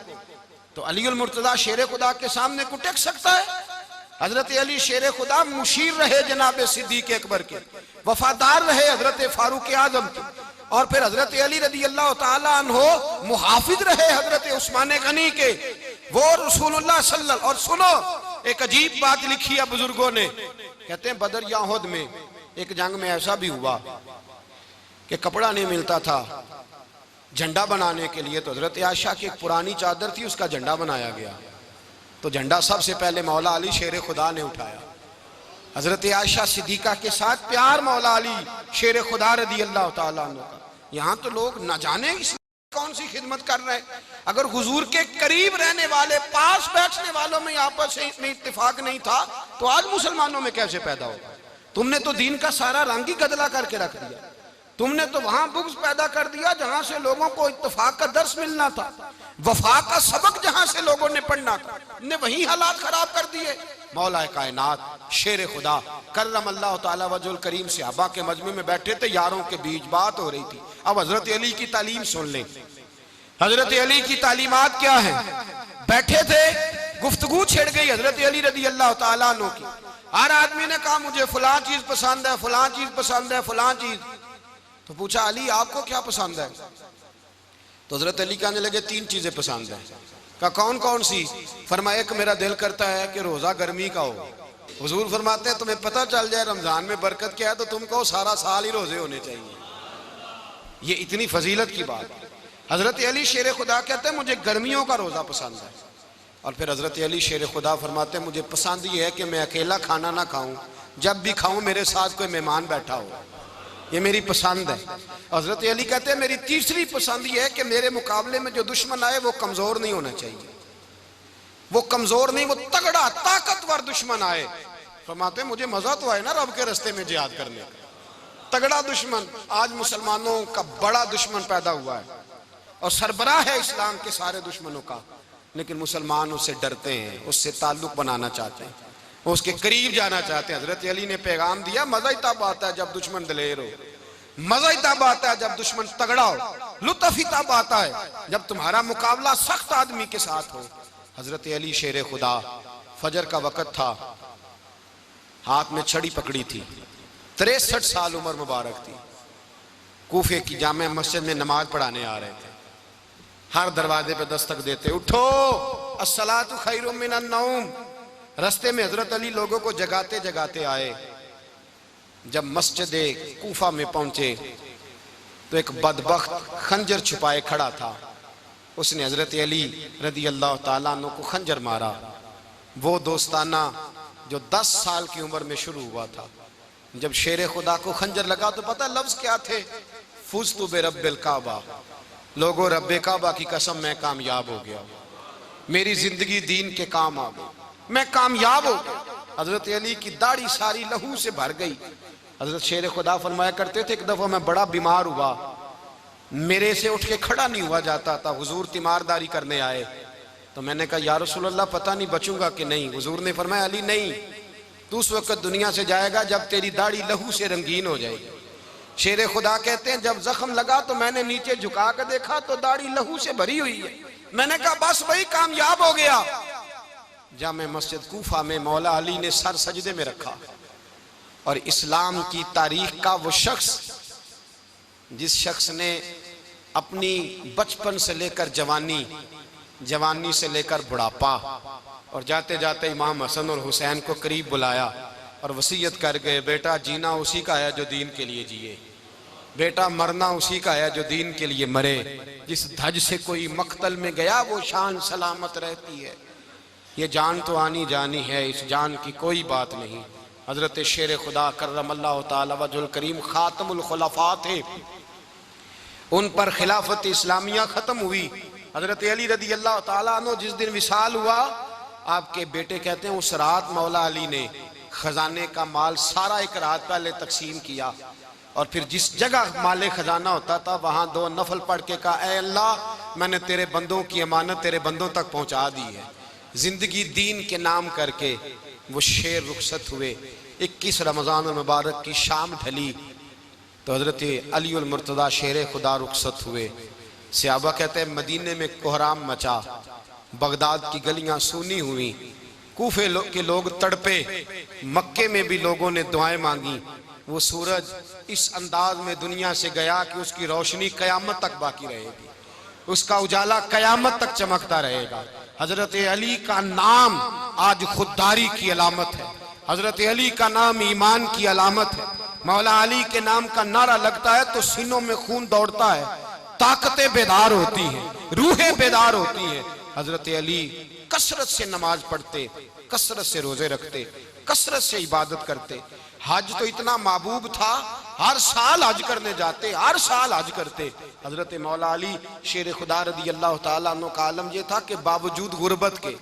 तो अली उल मुर्तजा शेर खुदा के सामने को टेक सकता है। हजरत अली शेर खुदा मुशीर रहे जनाब सिद्दीक अकबर के, वफादार रहे हजरत फारूक आजम के, और फिर हजरत अली रदी अल्लाह ताला अन्हो मुहाफिज रहे हजरत उस्मान गनी के, वो रसूलुल्लाह सल्लल्लाहु। और सुनो एक अजीब बात लिखी है बुजुर्गों ने, कहते हैं बदर या उहद में एक जंग में ऐसा भी हुआ कि कपड़ा नहीं मिलता था झंडा बनाने के लिए, तो हजरत आयशा की एक पुरानी चादर थी उसका झंडा बनाया गया। तो झंडा सबसे पहले मौला अली शेर खुदा ने उठाया। हजरत आयशा सिद्दीका के साथ प्यार मौला अली शेर खुदा रदी अल्लाह ताला अन्हु का। यहाँ तो लोग न जाने इस कौन सी खिदमत कर रहे हैं। अगर हुजूर के करीब रहने वाले पास बैठने वालों में आपस में इत्तेफाक नहीं था तो आज मुसलमानों में कैसे पैदा होगा। तुमने तो दीन का सारा रंग ही गदला करके रख दिया, तुमने तो वहां बुग़्ज़ पैदा कर दिया जहां से लोगों को इत्तेफाक का दर्स मिलना था, वफा का सबक जहां से लोगों ने पढ़ना था, ने वही हालात खराब कर दिए। मौला कायनात शेर खुदा करम अल्लाह ताला वजुल करीम सहाबा के मजमे में बैठे थे, यारों के बीच बात हो रही थी। अब हजरत अली की तालीम सुन ले, हजरत अली की तालीमात क्या है। बैठे थे, गुफ्तगू छिड़ गई हजरत अली रदी अल्लाह ताला अन्हु की। हर आदमी ने कहा मुझे फलां चीज पसंद है, फलां चीज पसंद है, फलां चीज। तो पूछा अली आपको क्या पसंद है। तो हजरत अली कहने लगे तीन चीजें पसंद है। कहा कौन कौन सी। फरमाया एक मेरा दिल करता है कि रोजा गर्मी का हो। हुजूर फरमाते हैं तुम्हें पता चल जाए रमजान में बरकत क्या है तो तुम कहो सारा साल ही रोजे होने चाहिए। ये इतनी फजीलत की बात। हजरत अली शेर खुदा कहते हैं मुझे गर्मियों का रोजा पसंद है। और फिर हजरत अली शेर खुदा फरमाते हैं मुझे पसंद ये है कि मैं अकेला खाना ना खाऊं, जब भी खाऊं मेरे साथ कोई मेहमान बैठा हो, ये मेरी पसंद है। हजरत अली कहते हैं मेरी तीसरी पसंद ये है कि मेरे मुकाबले में जो दुश्मन आए वो कमजोर नहीं होना चाहिए, वो कमजोर नहीं, वो तगड़ा ताकतवर दुश्मन आए। फरमाते मुझे मजा तो आए ना रब के रास्ते में जिहाद करने का, तगड़ा दुश्मन। आज मुसलमानों का बड़ा दुश्मन पैदा हुआ है और सरबराह है इस्लाम के सारे दुश्मनों का, लेकिन मुसलमान उससे डरते हैं, उससे ताल्लुक बनाना चाहते हैं, उसके करीब जाना चाहते हैं। हजरत अली ने पैगाम दिया, मजा ही तब आता है जब दुश्मन दलेर हो, मजा ही तब आता है जब दुश्मन तगड़ा हो, लुत्फ ही तब आता है जब तुम्हारा मुकाबला सख्त आदमी के साथ हो। हजरत अली शेर खुदा, फजर का वक़्त था, हाथ में छड़ी पकड़ी थी, 63 साल उम्र मुबारक थी। कूफे की जामे मस्जिद में नमाज पढ़ाने आ रहे थे। हर दरवाजे पे दस्तक देते, उठो, अस्सलातु खैरुम मिनन नौम। रास्ते में हजरत अली लोगों को जगाते जगाते आए। जब मस्जिद कूफा में पहुंचे तो एक बदबख्त खंजर छुपाए खड़ा था। उसने हजरत अली रदी अल्लाह ताला अन्हु को खंजर मारा। वो दोस्ताना जो 10 साल की उम्र में शुरू हुआ था। जब शेर खुदा को खंजर लगा तो पता लफ्ज क्या थे? फुज़्तु बिरब्बिल काबा। लोगों, रब्बे काबा की कसम, मैं कामयाब हो गया, मेरी जिंदगी दीन के काम आ गई, मैं कामयाब हो गया। हजरत अली की दाढ़ी सारी लहू से भर गई। हजरत शेर खुदा फरमाया करते थे, एक दफा मैं बड़ा बीमार हुआ, मेरे से उठ के खड़ा नहीं हुआ जाता था। हुजूर तीमारदारी करने आए तो मैंने कहा, या रसूल अल्लाह, पता नहीं बचूंगा कि नहीं। हुजूर ने फरमाया, अली नहीं, तू उस वक्त दुनिया से जाएगा जब तेरी दाढ़ी लहू से रंगीन हो जाएगी। शेर खुदा कहते हैं, जब जख्म लगा तो मैंने नीचे झुका कर देखा तो दाढ़ी लहू से भरी हुई है। मैंने कहा, बस वही कामयाब हो गया। जामे मस्जिद कूफा में मौला अली ने सर सजदे में रखा और इस्लाम की तारीख का वो शख्स, जिस शख्स ने अपनी बचपन से लेकर जवानी, जवानी से लेकर बुढ़ापा और जाते जाते इमाम हसन और हुसैन को करीब बुलाया और वसीयत कर गए, बेटा जीना उसी का है जो दीन के लिए जिए, बेटा मरना उसी का है जो दीन के लिए मरे। जिस धज से कोई मक्तल में गया वो शान सलामत रहती है। ये जान तो आनी जानी है, इस जान की कोई बात नहीं। हजरत शेर खुदा करमल्लाहु ताला वजहुल करीम खातमुल खुलफा थे, उन पर खिलाफत इस्लामिया खत्म हुई। हजरत अली रदी अल्लाह ताला अन्हु जिस दिन विसाल हुआ, आपके बेटे कहते हैं उस रात मौला अली ने खजाने का माल सारा एक रात पहले तकसीम किया और फिर जिस जगह माले खजाना होता था वहां 2 नफल पढ़ के कहा, ऐ अल्लाह, मैंने तेरे बंदों की अमानत तेरे बंदों तक पहुंचा दी है। जिंदगी दीन के नाम करके वो शेर रुखसत हुए। 21 रमजान मुबारक की शाम ढली तो हजरत अली उल मुर्तदा शेर खुदा रुखसत हुए। सहाबा कहते हैं, मदीने में कोहराम मचा, बगदाद की गलियां सूनी हुई, कूफे के लोग तड़पे, मक्के में भी लोगों ने दुआएं मांगी। वो सूरज इस अंदाज में दुनिया से गया कि उसकी रोशनी कयामत तक बाकी रहेगी, उसका उजाला कयामत तक चमकता रहेगा। हजरत अली का नाम आज खुददारी की अलामत है, हजरत अली का नाम ईमान की अलामत है। मौला अली के नाम का नारा लगता है तो सीनों में खून दौड़ता है, ताकतें बेदार होती हैं, रूहें बेदार होती हैं। हजरत अली कसरत से नमाज पढ़ते, कसरत से रोजे रखते, कसरत से इबादत करते। हज तो इतना महबूब था, हर साल हज करने जाते, हर साल हज करते। हजरत मौला अली शेर खुदा रदी अल्लाह ताला अन्हु का आलम यह था कि बावजूद गुर्बत के,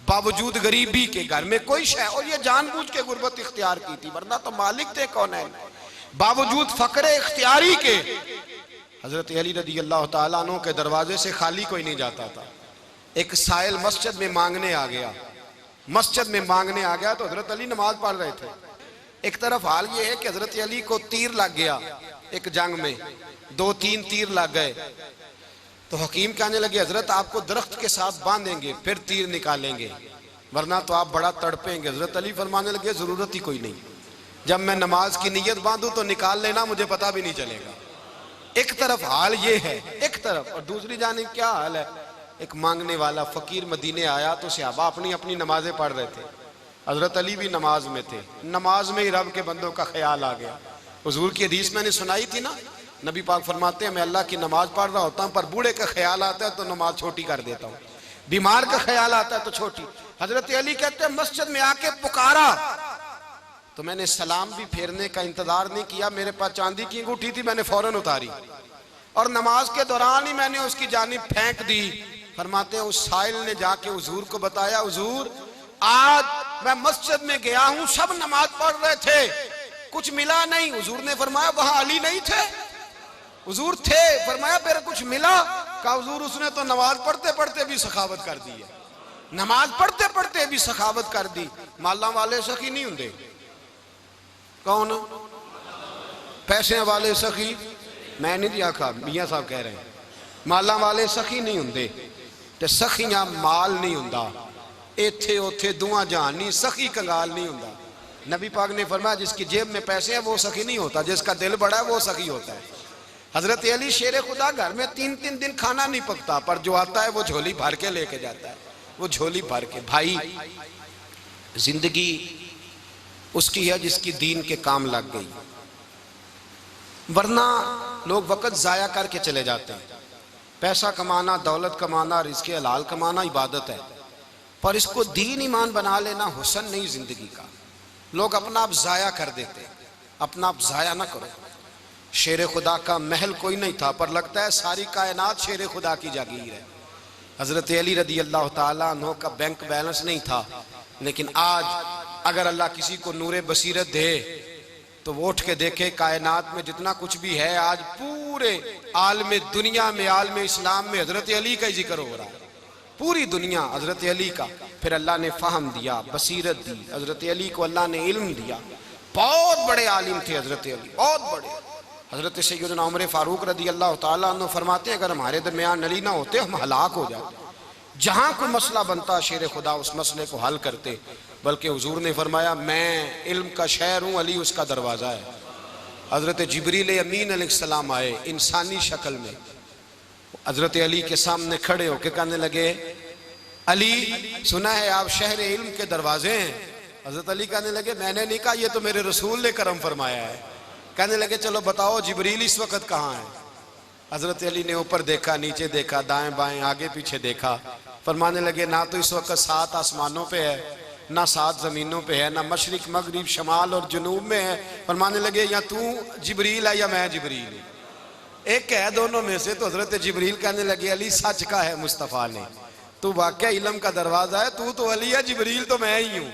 बावजूद गरीबी के, घर में कोई शय, और ये जानबूझ के गुर्बत इख्तियार की थी, वरना तो मालिक थे कौन है। बावजूद फकरे इख्तियारी के हजरत अली रदी अल्लाह ताला अन्हु के दरवाजे से खाली कोई नहीं जाता था। एक साइल मस्जिद में मांगने आ गया, मस्जिद में मांगने आ गया तो हजरत अली नमाज पढ़ रहे थे। एक तरफ हाल ये है कि हजरत अली को तीर लग गया, एक जंग में 2-3 तीर लग गए तो हकीम कहने लगे, हजरत आपको दरख्त के साथ बांधेंगे फिर तीर निकालेंगे, वरना तो आप बड़ा तड़पेंगे। हजरत अली फरमाने लगे, जरूरत ही कोई नहीं, जब मैं नमाज की नीयत बांधू तो निकाल लेना, मुझे पता भी नहीं चलेगा। एक तरफ हाल ये है, एक तरफ, और दूसरी जानिब क्या हाल है, एक मांगने वाला फकीर मदीने आया तो सहाबा अपनी अपनी नमाजें पढ़ रहे थे, हजरत अली भी नमाज में थे। नमाज में ही रब के बंदों का ख्याल आ गया। हुजूर की हदीस मैंने सुनाई थी ना, नबी पाक फरमाते हैं, मैं अल्लाह की नमाज पढ़ रहा होता हूँ पर बूढ़े का ख्याल आता है तो नमाज छोटी कर देता हूँ, बीमार का ख्याल आता है तो छोटी। हजरत अली कहते हैं, मस्जिद में आके पुकारा तो मैंने सलाम भी फेरने का इंतजार नहीं किया, मेरे पास चांदी की अंगूठी थी, मैंने फौरन उतारी और नमाज के दौरान ही मैंने उसकी जानिब फेंक दी। फरमाते हैं, उस साइल ने जाके हुजूर को बताया, हुजूर आज मैं मस्जिद में गया हूं, सब नमाज पढ़ रहे थे, कुछ मिला नहीं। हुजूर ने फरमाया वहां अली नहीं थे? हुजूर थे। फरमाया फिर कुछ मिला? कहा हुजूर उसने तो नमाज पढ़ते पढ़ते भी सखावत कर दी है, नमाज पढ़ते पढ़ते भी सखावत कर दी। माला वाले सखी नहीं होंगे? कौन? पैसे वाले सखी? मैं नहीं आखा, मियाँ साहब कह रहे हैं माला वाले सखी नहीं होंगे। ते सखियां माल नहीं होंदा, इत्थे उथे दुआ जहान नहीं, सखी कंगाल नहीं होंदा। नबी पाक ने फरमाया जिसकी जेब में पैसे हैं वो सखी नहीं होता, जिसका दिल बड़ा है वो सखी होता है। हजरत अली शेर खुदा घर में 3-3 दिन खाना नहीं पकता, पर जो आता है वो झोली भर के लेके जाता है, वो झोली भर के। भाई जिंदगी उसकी है जिसकी दीन के काम लग गई, वरना लोग वक्त जाया करके चले जाते हैं। पैसा कमाना, दौलत कमाना, रिज़्क़ हलाल कमाना इबादत है, पर इसको दीन ईमान बना लेना हुस्न नहीं जिंदगी का। लोग अपना आप जाया कर देते, अपना आप जाया ना करो। शेर खुदा का महल कोई नहीं था, पर लगता है सारी कायनात शेर खुदा की जागीर है। हजरत अली रदी अल्लाह ताला अन्हु का बैंक बैलेंस नहीं था, लेकिन आज अगर अल्लाह किसी को नूरे बसीरत दे तो वो उठ के देखे कायनात में जितना कुछ भी है, आज पूरे आलम दुनिया में, आलम इस्लाम में हजरत अली का ही जिक्र हो रहा है। पूरी दुनिया हजरत अली का। फिर अल्लाह ने फ़हम दिया, बसीरत दी, हजरत अली को अल्लाह ने इल्म दिया। बहुत बड़े आलिम थे हजरत अली, बहुत बड़े। हजरत सैयदना उमर फारूक रदी अल्लाह ताला अन्हु फरमाते हैं अगर हमारे दरमियान अली ना होते हम हलाक हो जाते। जहाँ कोई मसला बनता शेर खुदा उस मसले को हल करते। बल्कि हुजूर ने फरमाया मैं इल्म का शहर हूँ, अली उसका दरवाज़ा है। हजरत जिब्रील अमीन अलैहिस्सलाम आए इंसानी शक्ल में, हजरत अली के सामने खड़े होकर कहने लगे अली सुना है आप शहर इल्म के दरवाजे हैं। हजरत अली कहने लगे मैंने नहीं कहा, ये तो मेरे रसूल ने करम फरमाया है। कहने लगे चलो बताओ जिब्रील इस वक्त कहाँ है? हजरत अली ने ऊपर देखा, नीचे देखा, दाएं बाएं आगे पीछे देखा। फरमाने लगे ना तो इस वक्त 7 आसमानों पे है, ना 7 जमीनों पे है, ना मशरिक मगरिब शमाल और जुनूब में है। फरमाने लगे या तू जिब्रील है या मैं जिब्रील हूँ, एक है दोनों में से। तो हजरत जिब्रील कहने लगे अली सच का है मुस्तफ़ा ने, तू वाकई इल्म का दरवाजा है, तू तो अली है, जिब्रील तो मैं ही हूँ,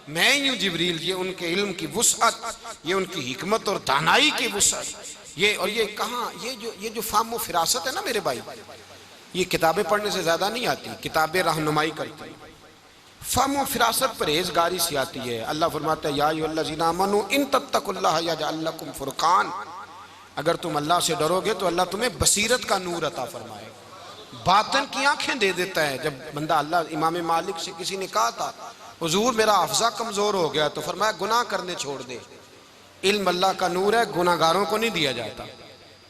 मैं ही हूँ जिब्रील। ये उनके इल्म की वुसअत, ये उनकी हिकमत और दानाई की वुसअत। ये और ये कहाँ, ये जो फाहम फिरासत है ना मेरे भाई, ये किताबें पढ़ने से ज्यादा नहीं आती, किताबें रहनुमाई करती हैं। फाहम फिरासत परहेजगारी से आती है। अल्लाह फरमाता है या अय्युहल्लज़ीना आमनू इन तत्तकुल्लाह यजअल लकुम फुरकान, अगर तुम अल्लाह से डरोगे तो अल्लाह तुम्हें बसीरत का नूर अता फरमाएगा, बातन की आंखें दे देता है। जब बंदा अल्लाह, इमाम मालिक से किसी ने कहा था हुजूर मेरा हफ्ज़ा कमजोर हो गया, तो फरमाया गुनाह करने छोड़ दे, इल्म अल्लाह का नूर है, गुनाहगारों को नहीं दिया जाता।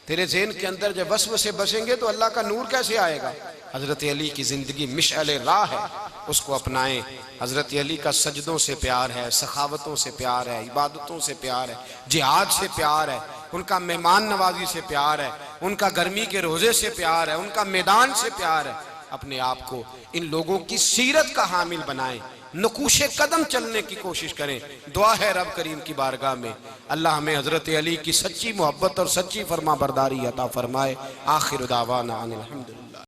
तेरे ज़हन के अंदर जब वसवसे बसेंगे तो अल्लाह का नूर कैसे आएगा? हजरत अली की जिंदगी मिशअल राह है, उसको अपनाएं। हजरत अली का सजदों से प्यार है, सखावतों से प्यार है, इबादतों से प्यार है, जिहाद से प्यार है, उनका मेहमान नवाजी से प्यार है, उनका गर्मी के रोजे से प्यार है, उनका मैदान से प्यार है। अपने आप को इन लोगों की सीरत का हामिल बनाएं, नकूशे कदम चलने की कोशिश करें। दुआ है रब करीम की बारगाह में अल्लाह हमें हजरत अली की सच्ची मोहब्बत और सच्ची फरमा बरदारी अता फरमाए। आखिर दावाना अनिल हम्दुलिल्लाह।